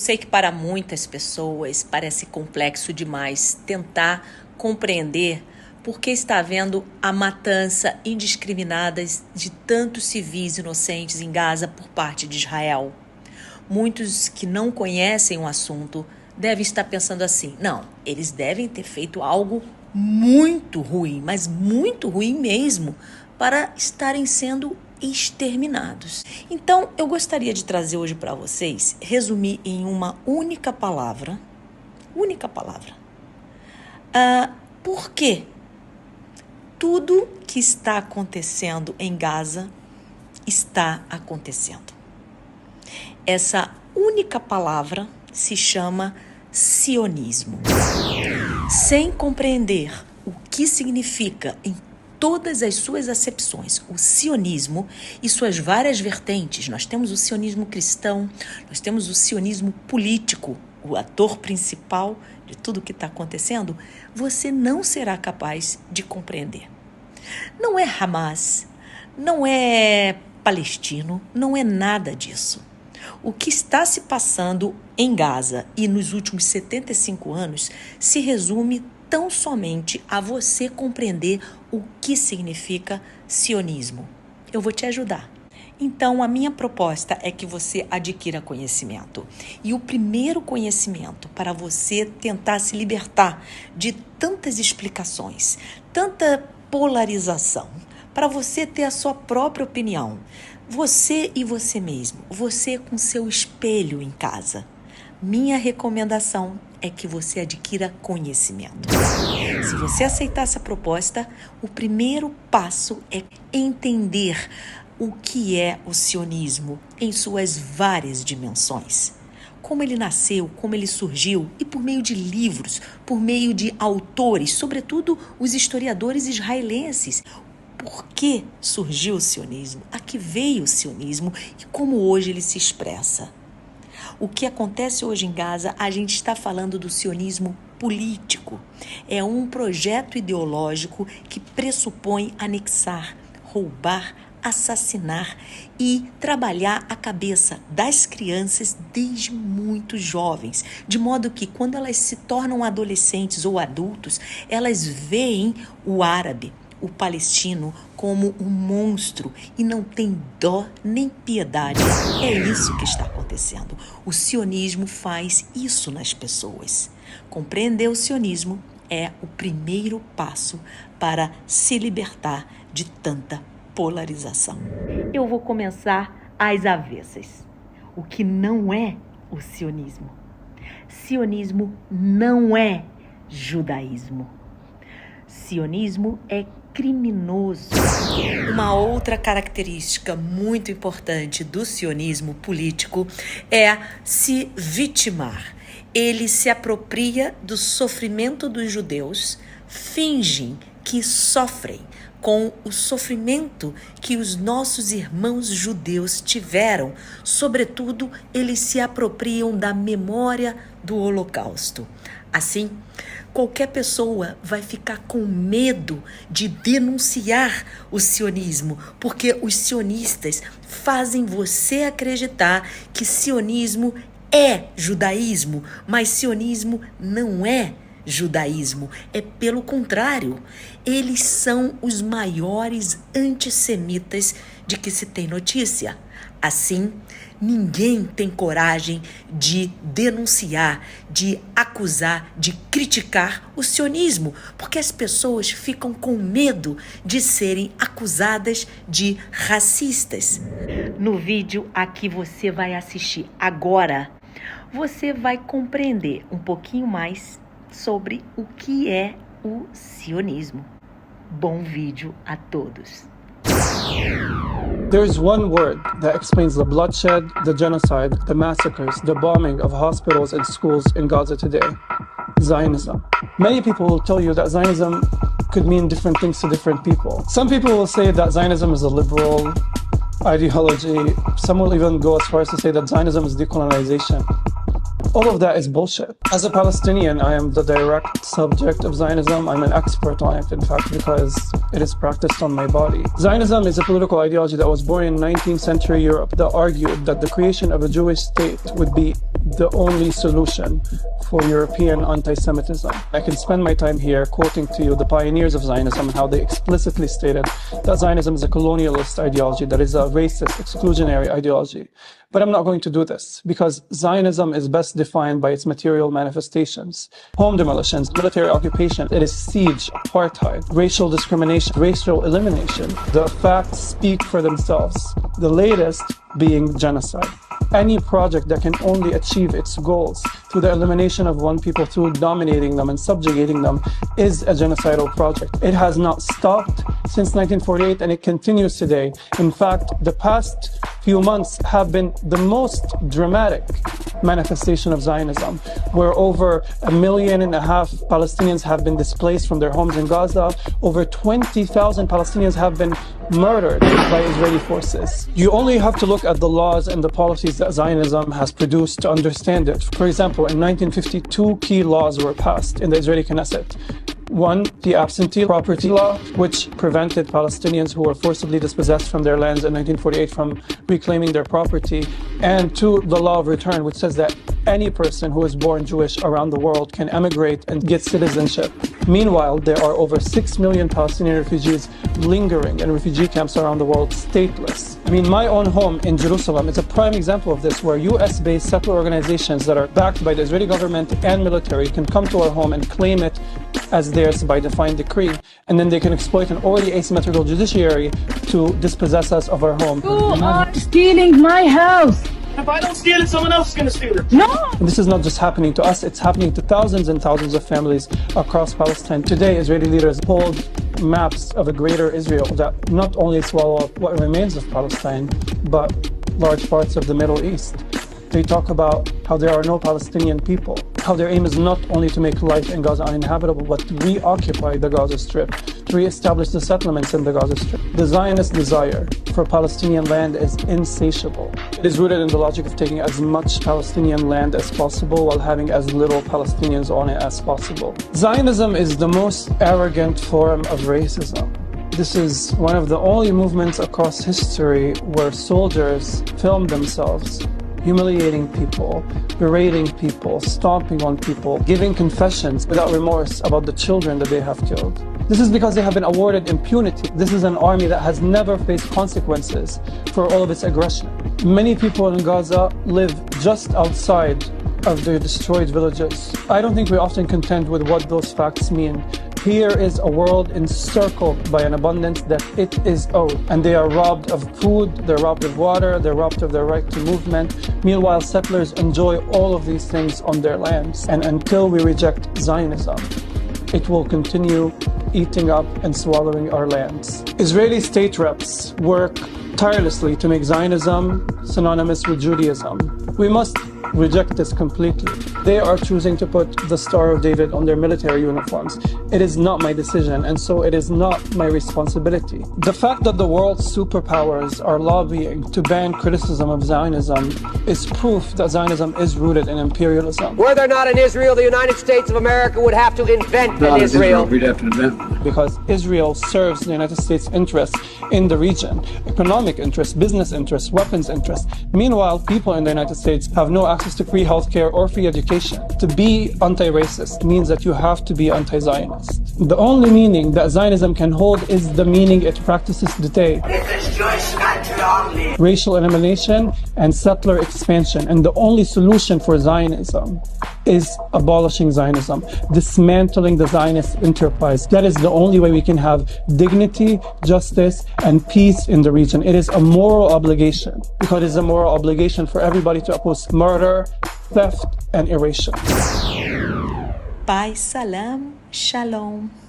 sei que para muitas pessoas parece complexo demais tentar compreender por que está havendo a matança indiscriminada de tantos civis inocentes em Gaza por parte de Israel. Muitos que não conhecem o assunto devem estar pensando assim: não, eles devem ter feito algo muito ruim, mas muito ruim mesmo, para estarem sendo exterminados. Então, eu gostaria de trazer hoje para vocês, resumir em uma única palavra, por que tudo que está acontecendo em Gaza está acontecendo. Essa única palavra se chama sionismo. Sem compreender o que significa em todas as suas acepções o sionismo e suas várias vertentes, nós temos o sionismo cristão, nós temos o sionismo político, o ator principal de tudo o que está acontecendo, você não será capaz de compreender. Não é Hamas, não é palestino, não é nada disso. O que está se passando em Gaza e nos últimos 75 anos se resume tão somente a você compreender o que significa sionismo. Eu vou te ajudar. Então, a minha proposta é que você adquira conhecimento. E o primeiro conhecimento para você tentar se libertar de tantas explicações, tanta polarização, para você ter a sua própria opinião. Você e você mesmo, você com seu espelho em casa. Minha recomendação é que você adquira conhecimento. Se você aceitar essa proposta, o primeiro passo é entender o que é o sionismo em suas várias dimensões. Como ele nasceu, como ele surgiu e por meio de livros, por meio de autores, sobretudo os historiadores israelenses. Por que surgiu o sionismo? A que veio o sionismo e como hoje ele se expressa? O que acontece hoje em Gaza, a gente está falando do sionismo político. É um projeto ideológico que pressupõe anexar, roubar, assassinar e trabalhar a cabeça das crianças desde muito jovens, de modo que quando elas se tornam adolescentes ou adultos, elas veem o árabe, o palestino, como um monstro e não tem dó nem piedade. É isso que está acontecendo. O sionismo faz isso nas pessoas. Compreender o sionismo é o primeiro passo para se libertar de tanta polarização. Eu vou começar às avessas. O que não é o sionismo? Sionismo não é judaísmo. Sionismo é criminoso. Uma outra característica muito importante do sionismo político é se vitimar. Ele se apropria do sofrimento dos judeus, fingem que sofrem com o sofrimento que os nossos irmãos judeus tiveram. Sobretudo, eles se apropriam da memória do Holocausto. Assim, qualquer pessoa vai ficar com medo de denunciar o sionismo, porque os sionistas fazem você acreditar que sionismo é judaísmo, mas sionismo não é judaísmo. É pelo contrário, eles são os maiores antissemitas de que se tem notícia. Assim, ninguém tem coragem de denunciar, de acusar, de criticar o sionismo, porque as pessoas ficam com medo de serem acusadas de racistas. No vídeo a que você vai assistir agora, você vai compreender um pouquinho mais sobre o que é o sionismo. Bom vídeo a todos. There's one word that explains the bloodshed, the genocide, the massacres, the bombing of hospitals and schools in Gaza today: Zionism. Many people will tell you that Zionism could mean different things to different people. Some people will say that Zionism is a liberal ideology. Some will even go as far as to say that Zionism is decolonization. All of that is bullshit. As a Palestinian, I am the direct subject of Zionism. I'm an expert on it, in fact, because it is practiced on my body. Zionism is a political ideology that was born in 19th century Europe that argued that the creation of a Jewish state would be the only solution for European anti-Semitism. I can spend my time here quoting to you the pioneers of Zionism and how they explicitly stated that Zionism is a colonialist ideology, that is a racist, exclusionary ideology. But I'm not going to do this because Zionism is best defined by its material manifestations. Home demolitions, military occupation, it is siege, apartheid, racial discrimination, racial elimination. The facts speak for themselves, the latest being genocide. Any project that can only achieve its goals through the elimination of one people, through dominating them and subjugating them, is a genocidal project. It has not stopped since 1948 and it continues today. In fact, the past few months have been the most dramatic manifestation of Zionism, where over 1.5 million Palestinians have been displaced from their homes in Gaza. Over 20,000 Palestinians have been murdered by Israeli forces. You only have to look at the laws and the policies that Zionism has produced to understand it. For example, in 1952, key laws were passed in the Israeli Knesset. One, the absentee property law, which prevented Palestinians who were forcibly dispossessed from their lands in 1948 from reclaiming their property. And two, the law of return, which says that any person who is born Jewish around the world can emigrate and get citizenship. Meanwhile, there are over 6 million Palestinian refugees lingering in refugee camps around the world, stateless. I mean, my own home in Jerusalem is a prime example of this, where US-based settler organizations that are backed by the Israeli government and military can come to our home and claim it as theirs by defined decree, and then they can exploit an already asymmetrical judiciary to dispossess us of our home. You are stealing my house! If I don't steal it, someone else is going to steal it. No! This is not just happening to us, it's happening to thousands and thousands of families across Palestine. Today, Israeli leaders hold maps of a greater Israel that not only swallow up what remains of Palestine, but large parts of the Middle East. They talk about how there are no Palestinian people, how their aim is not only to make life in Gaza uninhabitable, but to reoccupy the Gaza Strip, to reestablish the settlements in the Gaza Strip. The Zionist desire for Palestinian land is insatiable. It is rooted in the logic of taking as much Palestinian land as possible while having as little Palestinians on it as possible. Zionism is the most arrogant form of racism. This is one of the only movements across history where soldiers film themselves humiliating people, berating people, stomping on people, giving confessions without remorse about the children that they have killed. This is because they have been awarded impunity. This is an army that has never faced consequences for all of its aggression. Many people in Gaza live just outside of their destroyed villages. I don't think we often contend with what those facts mean. Here is a world encircled by an abundance that it is owed, and they are robbed of food, they're robbed of water, they're robbed of their right to movement. Meanwhile, settlers enjoy all of these things on their lands, and until we reject Zionism, it will continue eating up and swallowing our lands. Israeli state reps work tirelessly to make Zionism synonymous with Judaism. We must reject this completely. They are choosing to put the Star of David on their military uniforms. It is not my decision, and so it is not my responsibility. The fact that the world's superpowers are lobbying to ban criticism of Zionism is proof that Zionism is rooted in imperialism. Were there not an Israel, the United States of America would have to invent an Israel. We'd have to invent. Because Israel serves the United States' interests in the region, economic interests, business interests, weapons interests. Meanwhile, people in the United States have no access to free healthcare or free education. To be anti-racist means that you have to be anti-Zionist. The only meaning that Zionism can hold is the meaning it practices today. Racial elimination and settler expansion. And the only solution for Zionism is abolishing Zionism, dismantling the Zionist enterprise. That is the only way we can have dignity, justice, and peace in the region. It is a moral obligation, because it is a moral obligation for everybody to oppose murder, theft, and erasure. Pai Salam Shalom.